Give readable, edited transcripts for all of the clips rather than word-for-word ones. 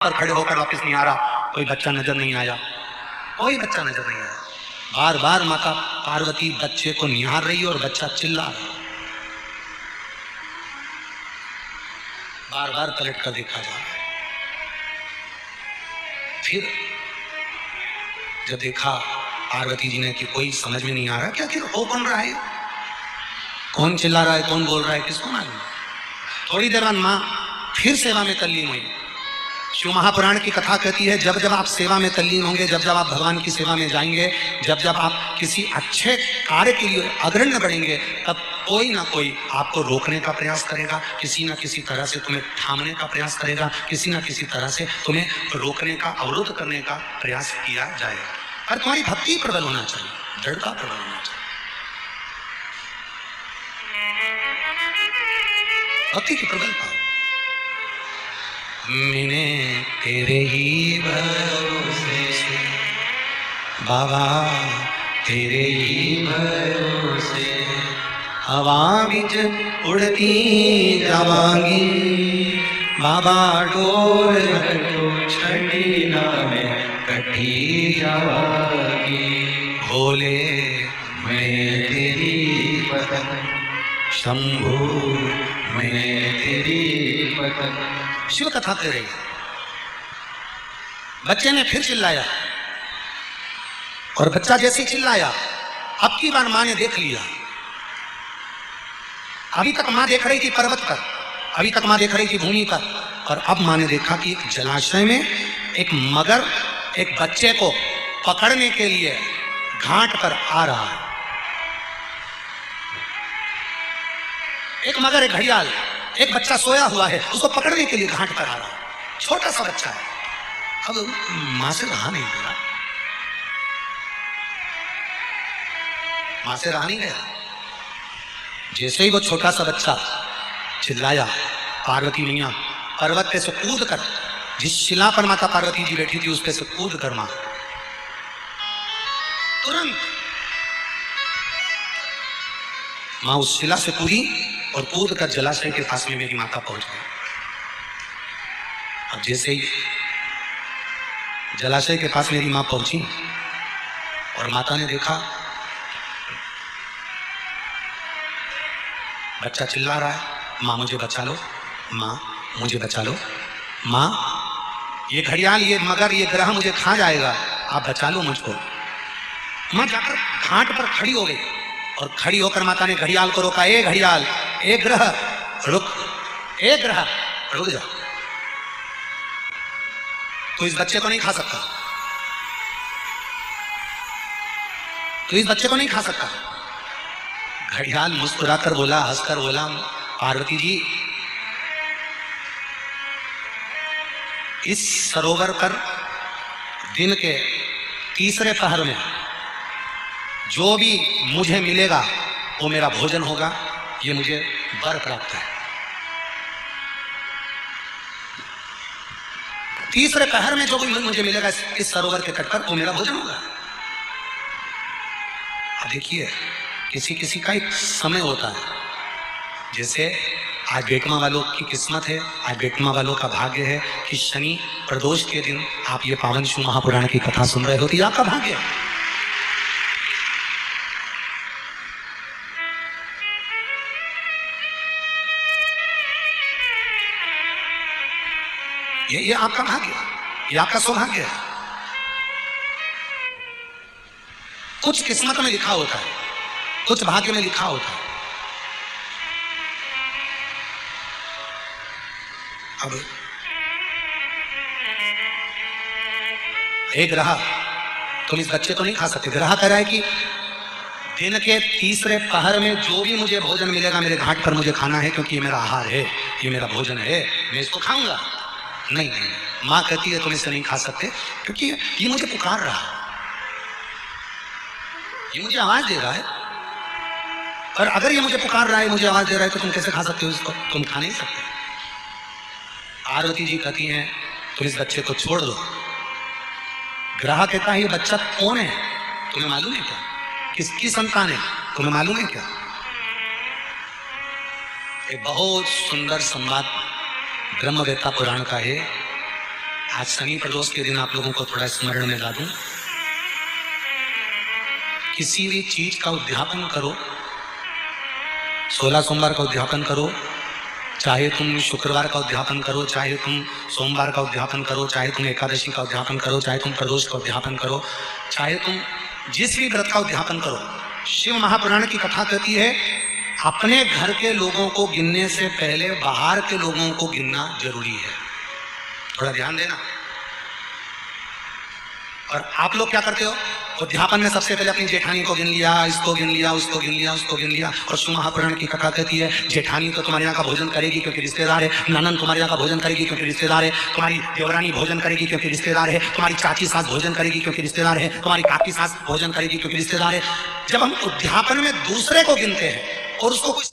पर खड़े होकर वापस नहीं आ रहा, कोई बच्चा नजर नहीं आया, कोई बच्चा नजर नहीं आया। बार बार माता पार्वती बच्चे को निहार रही और बच्चा चिल्ला रहा, बार बार पलट कर देखा जा रहा है। फिर जब देखा पार्वती जी ने कि कोई समझ में नहीं आ रहा, क्या आखिर हो कौन रहा है, कौन चिल्ला रहा है, कौन बोल रहा है, किसको मालूम। थोड़ी देर बाद माँ फिर सेवा में तल्लीन हुई। शिव महापुराण की कथा कहती है, जब जब आप सेवा में तल्लीन होंगे, जब जब आप भगवान की सेवा में जाएंगे, जब जब आप किसी अच्छे कार्य के लिए अग्रण्य बढ़ेंगे, तब कोई ना कोई आपको रोकने का प्रयास करेगा, किसी ना किसी तरह से तुम्हें थामने का प्रयास करेगा, किसी ना किसी तरह से तुम्हें रोकने का, अवरोध करने का प्रयास किया जाएगा। और तुम्हारी भक्ति प्रबल होना चाहिए, दृढ़ता प्रबल होना चाहिए, भक्ति की प्रबलता। मैंने तेरे ही भरोसे से बाबा, तेरे ही भरोसे हवा बिच उड़ती जावांगी, बाबा डोर छठी ना में कटी जावांगी, भोले मैं तेरी पतन, शंभू मैं तेरी पतन। शिव कथा कर रही है। बच्चे ने फिर चिल्लाया और बच्चा जैसे चिल्लाया, अब की बार मां ने देख लिया। अभी तक मां देख रही थी पर्वत पर, अभी तक मां देख रही थी भूमि पर, और अब मां ने देखा कि एक जलाशय में एक मगर एक बच्चे को पकड़ने के लिए घाट पर आ रहा है। एक मगर, एक घड़ियाल, एक बच्चा सोया हुआ है, उसको पकड़ने के लिए घाट पर आ रहा है। छोटा सा बच्चा है। अब मां से रहा नहीं गया, मां से रहा नहीं गया। जैसे ही वो छोटा सा बच्चा चिल्लाया, पार्वती मैया पर्वत पे से कूद कर, जिस शिला पर माता पार्वती जी बैठी थी उस पे से कूद कर मां तुरंत मां उस शिला से कूदी और कूद कर जलाशय के पास में मेरी माता पहुंच गई। अब जैसे ही जलाशय के पास मेरी मां पहुंची और माता ने देखा बच्चा चिल्ला रहा है, मां मुझे बचा लो, मां मुझे बचा लो, मां ये घड़ियाल, ये मगर, ये ग्रह मुझे खा जाएगा, आप बचा लो मुझको। मां जाकर घाट पर खड़ी हो गई और खड़ी होकर माता ने घड़ियाल को रोका, ए घड़ियाल, ए ग्रह रुक, ए ग्रह रुक जा, तू इस बच्चे को नहीं खा सकता, तू इस बच्चे को नहीं खा सकता। घड़ियाल मुस्कुराकर बोला, हंसकर बोला, पार्वती जी इस सरोवर पर दिन के तीसरे पहर में जो भी मुझे मिलेगा वो मेरा भोजन होगा, ये मुझे वर प्राप्त है। तीसरे पहर में जो भी मुझे मिलेगा इस सरोवर के तट पर वो मेरा भोजन होगा। अब देखिए, किसी किसी का एक समय होता है, जैसे आज बेटमा वालों की किस्मत है, आज बेटमा वालों का भाग्य है कि शनि प्रदोष के दिन आप ये पावन शिव महापुराण की कथा सुन रहे हो, तो आपका भाग्य है। ये आपका भाग्य, ये आपका सौभाग्य है। कुछ किस्मत में लिखा होता है, कुछ भाग्य में लिखा होता है। अब एक ग्रह, तुम इस बच्चे को नहीं खा सकते। ग्रह कह रहा है कि दिन के तीसरे पहर में जो भी मुझे भोजन मिलेगा मेरे घाट पर मुझे खाना है, क्योंकि ये मेरा आहार है, ये मेरा भोजन है, मैं इसको खाऊंगा। नहीं नहीं, मां कहती है तुम इसे नहीं खा सकते, क्योंकि ये मुझे पुकार रहा है, ये मुझे आवाज दे रहा है, और अगर ये मुझे पुकार रहा है, मुझे आवाज दे रहा है, तो तुम कैसे खा सकते हो इसको, तुम खा नहीं सकते। पार्वती जी कहती हैं तुम इस बच्चे को छोड़ दो। ग्रह कहता है ये बच्चा कौन है, तुम्हें मालूम है क्या, किसकी संतान है, तुम्हें मालूम है क्या। एक बहुत सुंदर संवाद ब्रह्मवेत्ता पुराण का है आज शनि प्रदोष के दिन आप लोगों को थोड़ा स्मरण में ला दूं। किसी भी चीज का उद्यापन करो, 16 सोमवार का उद्यापन करो, चाहे तुम शुक्रवार का उद्यापन करो, चाहे तुम सोमवार का उद्यापन करो, चाहे तुम एकादशी का उद्यापन करो, चाहे तुम प्रदोष का उद्यापन करो, चाहे तुम जिस भी व्रत का उद्यापन करो, शिव महापुराण की कथा कहती है अपने घर के लोगों को गिनने से पहले बाहर के लोगों को गिनना जरूरी है। थोड़ा ध्यान देना। और आप लोग क्या करते हो? उद्यापन में सबसे पहले अपनी जेठानी को गिन लिया, इसको गिन लिया, उसको गिन लिया, उसको गिन लिया। और शिव महापुराण की कथा कहती है जेठानी तो तुम्हारे यहाँ का भोजन करेगी क्योंकि रिश्तेदार है, ननन तुम्हारे यहाँ का भोजन करेगी क्योंकि रिश्तेदार है, तुम्हारी देवरानी भोजन करेगी क्योंकि रिश्तेदार है, तुम्हारी चाची सास भोजन करेगी क्योंकि रिश्तेदार है, तुम्हारी काकी सास भोजन करेगी क्योंकि रिश्तेदार है। जब हम उद्यापन में दूसरे को गिनते हैं और उसको कुछ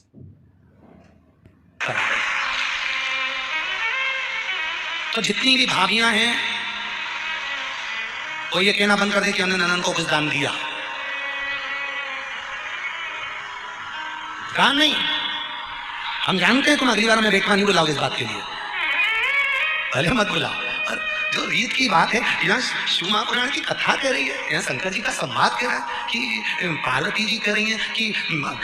तो जितनी भी भाभियां हैं वो ये कहना बंद कर दे कि हमने ननन को कुछ दान दिया। कहा नहीं, हम जानते हैं तुम अगली बार हमें बेटवा नहीं बुलाओगे इस बात के लिए, भले मत बुलाओ। और जो रीत की बात है, यहाँ शिव महापुराण की कथा कह रही है, यहाँ शंकर जी का संवाद कह रहा है कि पार्वती जी कह रही है कि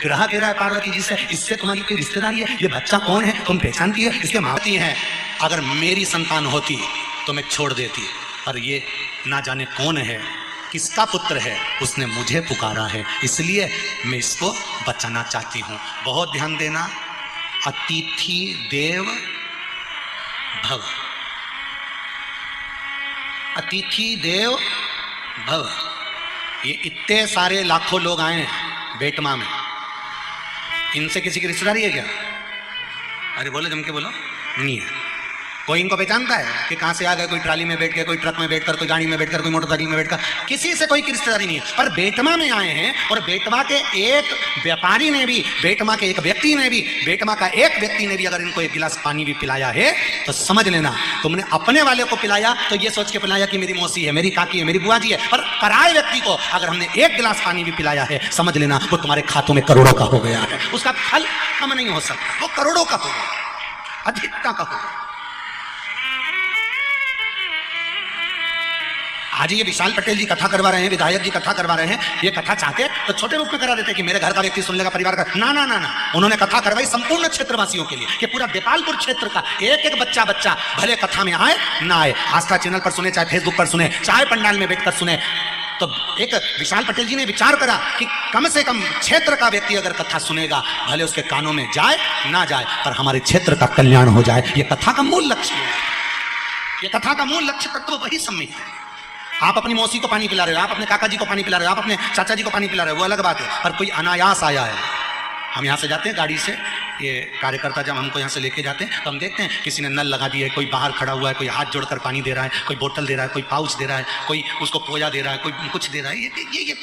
ग्रह कह रहा है पार्वती जी से इससे तुम्हारी कोई रिश्तेदारी है, ये बच्चा कौन है तुम पहचानती है, इसके माती हैं। अगर मेरी संतान होती तो मैं छोड़ देती, पर ये ना जाने कौन है, किसका पुत्र है, उसने मुझे पुकारा है, इसलिए मैं इसको बचाना चाहती हूँ। बहुत ध्यान देना। अतिथि देव भव, अतिथि देव भव। ये इतने सारे लाखों लोग आए हैं बेटमा में, इनसे किसी की रिश्तेदारी है क्या? अरे बोलो, जम के बोलो। नहीं है। कोई इनको पहचानता है कि कहां से आ गए? कोई ट्राली में बैठ के, कोई ट्रक में बैठकर, कोई गाड़ी में बैठकर, कोई मोटरसाइकिल में बैठकर, किसी से कोई रिश्तेदारी नहीं है। पर बेटमा में आए हैं और बेटमा के एक व्यापारी ने भी, बेटमा के एक व्यक्ति ने भी, बेटमा का एक व्यक्ति ने भी अगर इनको एक गिलास पानी भी पिलाया है तो समझ लेना तुमने अपने वाले को पिलाया तो ये सोच के पिलाया कि मेरी मौसी है, मेरी काकी है, मेरी बुआ जी है। पर पराये व्यक्ति को अगर हमने एक गिलास पानी भी पिलाया है, समझ लेना वो तुम्हारे खातों में करोड़ों का हो गया है। उसका फल कम नहीं हो सकता, वो करोड़ों का होगा, अधिकता का होगा। आज ये विशाल पटेल जी कथा करवा रहे हैं, विधायक जी कथा करवा रहे हैं। ये कथा चाहते तो छोटे रूप में करा देते कि मेरे घर का व्यक्ति सुन लेगा, परिवार का। ना ना ना ना, उन्होंने कथा करवाई संपूर्ण क्षेत्रवासियों के लिए कि पूरा देपालपुर क्षेत्र का एक एक बच्चा भले कथा में आए ना आए, आस्था चैनल पर सुने, चाहे फेसबुक पर सुने, चाहे पंडाल में बैठकर सुने। तो एक विशाल पटेल जी ने विचार करा कि कम से कम क्षेत्र का व्यक्ति अगर कथा सुनेगा, भले उसके कानों में जाए ना जाए, पर हमारे क्षेत्र का कल्याण हो जाए। ये कथा का मूल लक्ष्य है। ये कथा का मूल लक्ष्य तत्व वही सम्मिलित है। आप अपनी मौसी को पानी पिला रहे हो, आप अपने काका जी को पानी पिला रहे हो, आप अपने चाचा जी को पानी पिला रहे हो, वो अलग बात है। पर कोई अनायास आया है, हम यहाँ से जाते हैं गाड़ी से, ये कार्यकर्ता जब हमको यहाँ से लेके जाते हैं तो हम देखते हैं किसी ने नल लगा दिया है, कोई बाहर खड़ा हुआ है, कोई हाथ जोड़कर पानी दे रहा है, कोई बोतल दे रहा है, कोई पाउच दे रहा है, कोई उसको पोया दे रहा है, कोई कुछ दे रहा है। ये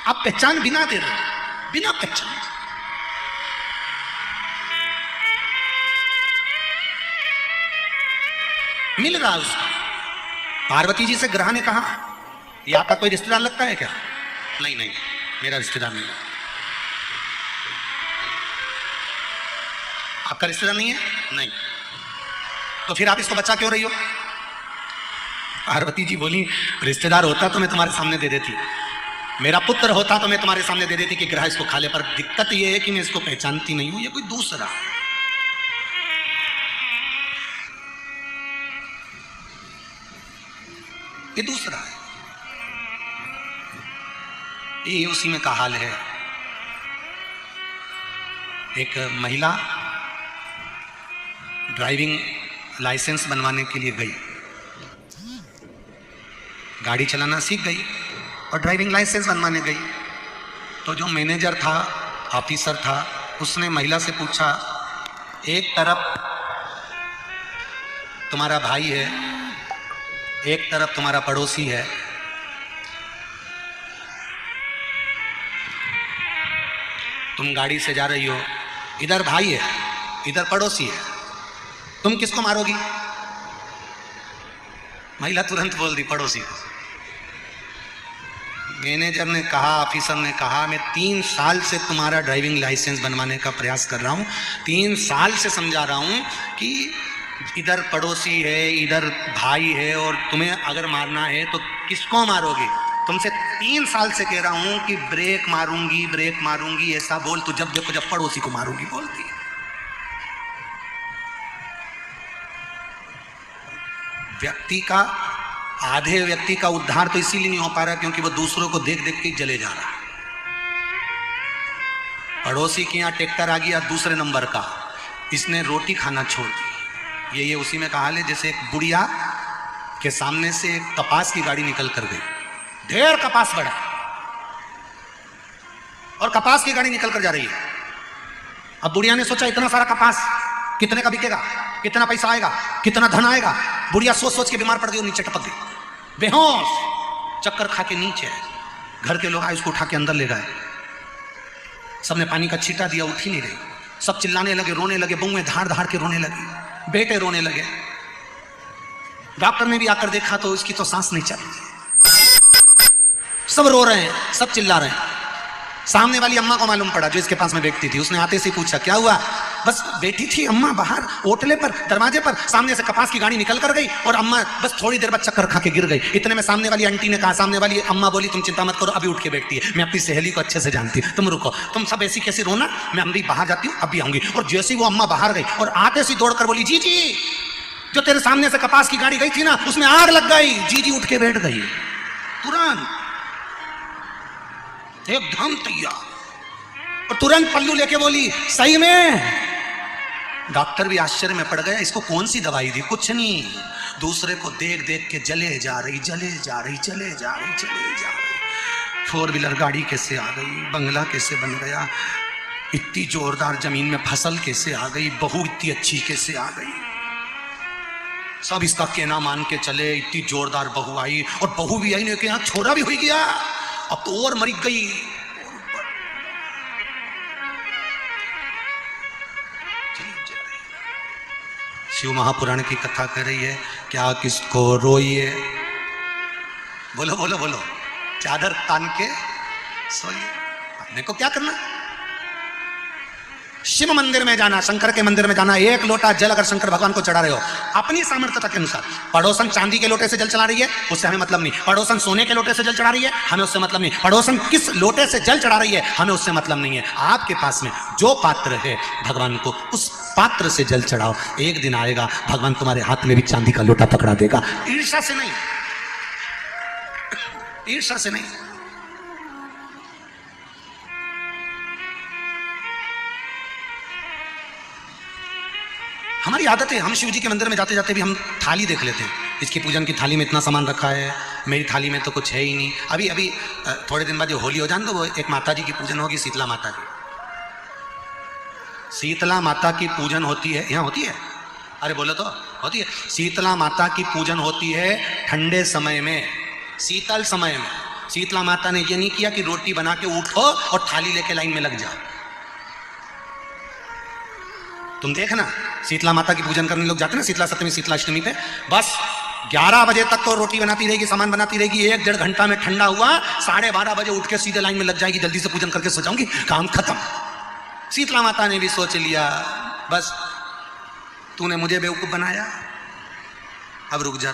आप पहचान बिना दे रहे हो, बिना पहचान। मिल रहा है उसको। पार्वती जी से ग्रह ने कहा ये आपका कोई रिश्तेदार लगता है क्या? नहीं नहीं, मेरा रिश्तेदार नहीं। आपका रिश्तेदार नहीं है? नहीं। तो फिर आप इसको बचा क्यों रही हो? पार्वती जी बोली रिश्तेदार होता तो मैं तुम्हारे सामने दे देती, मेरा पुत्र होता तो मैं तुम्हारे सामने दे देती कि ग्रह इसको खा ले। पर दिक्कत ये है कि मैं इसको पहचानती नहीं हूं, ये कोई दूसरा। ये दूसरा है। ये उसी में का हाल है। एक महिला ड्राइविंग लाइसेंस बनवाने के लिए गई, गाड़ी चलाना सीख गई और ड्राइविंग लाइसेंस बनवाने गई। तो जो मैनेजर था, ऑफिसर था, उसने महिला से पूछा, एक तरफ तुम्हारा भाई है, एक तरफ तुम्हारा पड़ोसी है, तुम गाड़ी से जा रही हो, इधर भाई है, इधर पड़ोसी है, तुम किसको मारोगी? महिला तुरंत बोल दी पड़ोसी को। मैनेजर ने कहा, ऑफिसर ने कहा, मैं 3 साल से तुम्हारा ड्राइविंग लाइसेंस बनवाने का प्रयास कर रहा हूं, 3 साल से समझा रहा हूं कि इधर पड़ोसी है, इधर भाई है, और तुम्हें अगर मारना है तो किसको मारोगे? तुमसे 3 साल से कह रहा हूं कि ब्रेक मारूंगी ऐसा बोल, तो जब देखो जब पड़ोसी को मारूंगी बोलती है। आधे व्यक्ति का उद्धार तो इसीलिए नहीं हो पा रहा क्योंकि वो दूसरों को देख देख के जले जा रहा है। पड़ोसी के यहाँ ट्रैक्टर आ गया दूसरे नंबर का, इसने रोटी खाना छोड़ दी। ये उसी में कहा ले, जैसे एक बुढ़िया के सामने से एक कपास की गाड़ी निकल कर गई, ढेर कपास बढ़ा और कपास की गाड़ी निकल कर जा रही है। अब बुढ़िया ने सोचा इतना सारा कपास कितने का बिकेगा, कितना पैसा आएगा, कितना धन आएगा। बुढ़िया सोच सोच के बीमार पड़ गई और नीचे टपक गई, बेहोश, चक्कर खा के नीचे। घर के लोग आए, उसको उठा के अंदर ले गए। सबने पानी का छींटा दिया, उठ ही नहीं रही। सब चिल्लाने लगे, रोने लगे, बहुएं धाड़ धाड़ के रोने लगी, बेटे रोने लगे। डॉक्टर ने भी आकर देखा तो इसकी तो सांस नहीं चल रही। सब रो रहे हैं, सब चिल्ला रहे हैं। सामने वाली अम्मा को मालूम पड़ा जो इसके पास में बैठती थी। उसने आते से पूछा क्या हुआ? बस बैठी थी अम्मा बाहर ओटले पर, दरवाजे पर, सामने से कपास की गाड़ी निकल कर गई और अम्मा बस थोड़ी देर बाद चक्कर खा के गिर गई। इतने में सामने वाली आंटी ने कहा, सामने वाली अम्मा बोली तुम चिंता मत करो, अभी उठ के बैठती है, मैं अपनी सहेली को अच्छे से जानती हूँ, तुम रुको, तुम सब ऐसी कैसी रोना, मैं अभी बाहर जाती हूँ, अभी आऊंगी। और जैसे ही वो अम्मा बाहर गई और आते से दौड़कर बोली, जी जी जो तेरे सामने से कपास की गाड़ी गई थी ना उसमें आग लग गई। जी उठ के बैठ गई तुरंत, एकदम तैयार, और तुरंत पल्लू लेके बोली सही में। डॉक्टर भी आश्चर्य में पड़ गया, इसको कौन सी दवाई दी? कुछ नहीं, दूसरे को देख देख के जले जा रही। 4 व्हीलर गाड़ी कैसे आ गई, बंगला कैसे बन गया, इतनी जोरदार जमीन में फसल कैसे आ गई, बहू इतनी अच्छी कैसे आ गई। सब इसका कहना मान के चले, इतनी जोरदार बहू आई, और बहू भी आई नहीं कि यहाँ छोरा भी हो गया, अब तो और मर गई। शिव महापुराण की कथा कर रही है, क्या किसको रोइए, बोलो बोलो बोलो, चादर तान के सोइए। अपने को क्या करना? शिव मंदिर में जाना, शंकर के मंदिर में जाना, 1 लोटा जल अगर शंकर भगवान को चढ़ा रहे हो अपनी सामर्थ्यता के अनुसार। पड़ोसन चांदी के लोटे से जल चढ़ा रही है, उससे हमें मतलब नहीं। पड़ोसन सोने के लोटे से जल चढ़ा रही है, हमें उससे मतलब नहीं। पड़ोसन किस लोटे से जल चढ़ा रही है, हमें उससे मतलब नहीं है। आपके पास में जो पात्र है भगवान को उस पात्र से जल चढ़ाओ। एक दिन आएगा भगवान तुम्हारे हाथ में भी चांदी का लोटा पकड़ा देगा। ईर्ष्या से नहीं, ईर्ष्या से नहीं। हमारी आदत है, हम शिव जी के मंदिर में जाते जाते भी हम थाली देख लेते हैं, इसकी पूजन की थाली में इतना सामान रखा है, मेरी थाली में तो कुछ है ही नहीं। अभी थोड़े दिन बाद जो होली हो जाए तो वो एक माता जी की पूजन होगी, शीतला माता की। शीतला माता की पूजन होती है, यहाँ होती है, अरे बोलो तो होती है। शीतला माता की पूजन होती है ठंडे समय में, शीतल समय में। शीतला माता ने ये नहीं किया कि रोटी बना के उठो और थाली लेके लाइन में लग जाओ। तुम देखना शीतला माता की पूजन करने लोग जाते ना शीतला सप्तमी, शीतला अष्टमी पे, बस 11 बजे तक तो रोटी बनाती रहेगी, सामान बनाती रहेगी। 1-1.5 घंटा में ठंडा हुआ, 12:30 बजे उठ के सीधे लाइन में लग जाएगी, जल्दी से पूजन करके सो जाऊंगी, काम खत्म। शीतला माता ने भी सोच लिया बस तूने मुझे बेवकूफ बनाया, अब रुक जा।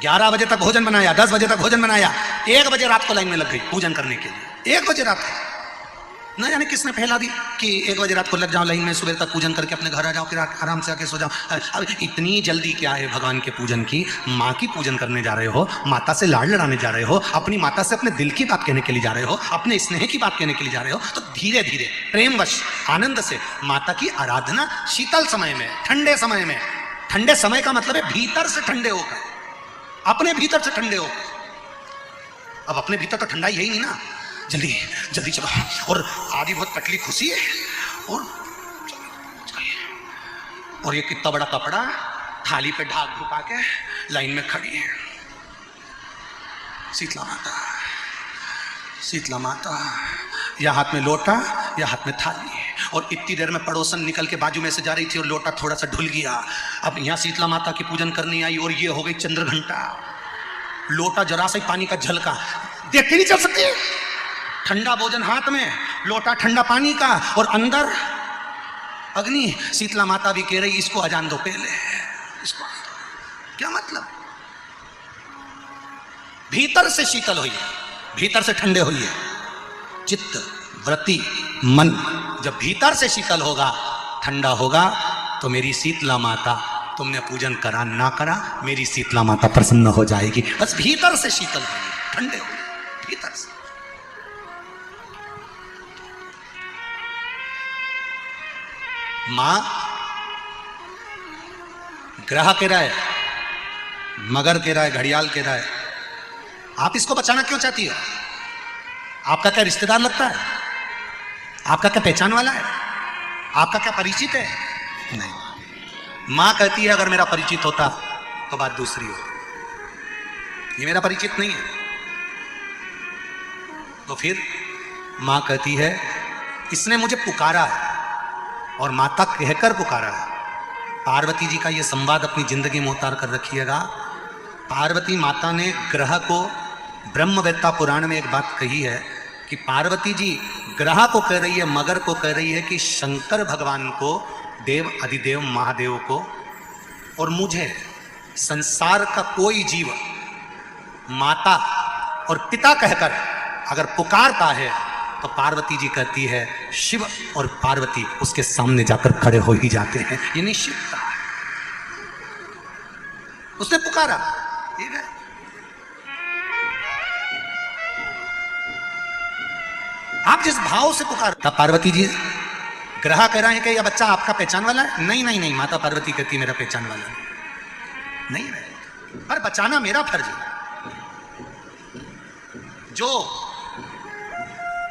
11 बजे तक भोजन बनाया, 10 बजे तक भोजन बनाया, 1 बजे रात को लाइन में लग गई पूजन करने के लिए। 1 बजे रात को न जाने किसने फैला दी कि 1 बजे रात को लग जाओ लाइन में, सुबह तक पूजन करके अपने घर आ जाओ, फिर आराम से आके सो जाओ। अब इतनी जल्दी क्या है भगवान के पूजन की? माँ की पूजन करने जा रहे हो, माता से लाड़ लड़ाने जा रहे हो, अपनी माता से अपने दिल की बात कहने के लिए जा रहे हो, अपने स्नेह की बात कहने के लिए जा रहे हो, तो धीरे धीरे प्रेमवश आनंद से माता की आराधना शीतल समय में, ठंडे समय में। ठंडे समय का मतलब है भीतर से ठंडे होकर, अपने भीतर से ठंडे हो। अब अपने भीतर तो ठंडा ही है ही नहीं ना, जल्दी जल्दी चलो। और आधी बहुत पतली खुशी है, और ये कितना बड़ा कपड़ा थाली पे ढाक ढुका के लाइन में खड़ी है। शीतला माता, शीतला माता, या हाथ में लोटा या हाथ में थाली। और इतनी देर में पड़ोसन निकल के बाजू में से जा रही थी और लोटा थोड़ा सा ढुल गया। अब यहाँ शीतला माता की पूजन करनी आई और ये हो गई चंद्र घंटा। लोटा जरा सा पानी का झलका, देख के नहीं चल सकती। ठंडा भोजन हाथ में, लोटा ठंडा पानी का, और अंदर अग्नि शीतला माता भी कह रही इसको अजान दो पहले, इसको क्या मतलब? भीतर से शीतल हुई, भीतर से ठंडे हुई है। चित्त वृत्ति मन जब भीतर से शीतल होगा, ठंडा होगा, तो मेरी शीतला माता, तुमने पूजन करा ना करा, मेरी शीतला माता प्रसन्न हो जाएगी। बस भीतर से शीतल हुई, ठंडे हुए भीतर से। मां ग्रह कह रहा है, मगर कह रहा है, घड़ियाल कह रहा है, आप इसको बचाना क्यों चाहती हो? आपका क्या रिश्तेदार लगता है? आपका क्या पहचान वाला है? आपका क्या परिचित है? नहीं। मां कहती है अगर मेरा परिचित होता तो बात दूसरी हो, ये मेरा परिचित नहीं है। तो फिर मां कहती है इसने मुझे पुकारा है, और माता कहकर पुकारा है। पार्वती जी का यह संवाद अपनी जिंदगी में उतार कर रखिएगा। पार्वती माता ने ग्रह को, ब्रह्मवेत्ता पुराण में एक बात कही है कि पार्वती जी ग्रह को कह रही है, मगर को कह रही है कि शंकर भगवान को, देव अधिदेव महादेव को और मुझे, संसार का कोई जीव माता और पिता कहकर अगर पुकारता है तो पार्वती जी कहती है, शिव और पार्वती उसके सामने जाकर खड़े हो ही जाते हैं। ये निश्चितता है। उसने पुकारा, ठीक है। आप जिस भाव से पुकार, तब पार्वती जी, ग्रह कह रहे हैं कि यह बच्चा आपका पहचान वाला है? नहीं नहीं नहीं, माता पार्वती कहती मेरा पहचान वाला नहीं है, पर बचाना मेरा फर्ज है। जो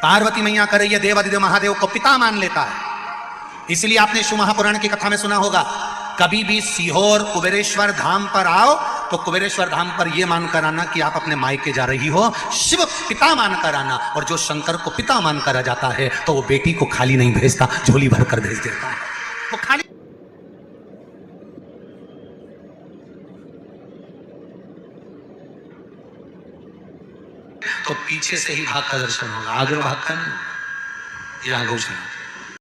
पार्वती मैया कर रही है, देव अधिदेव महादेव को पिता मान लेता है। इसलिए आपने शिव महापुराण की कथा में सुना होगा, कभी भी सीहोर कुबेरेश्वर धाम पर आओ तो कुबेरेश्वर धाम पर यह मानकर आना कि आप अपने मायके जा रही हो, शिव पिता मानकर आना। और जो शंकर को पिता मानकर आ जाता है तो वो बेटी को खाली नहीं भेजता, झोली भर कर भेज देता है। वो खाली तो पीछे से ही भाग का दर्शन होगा, आगे भाग का नहीं। ये आगे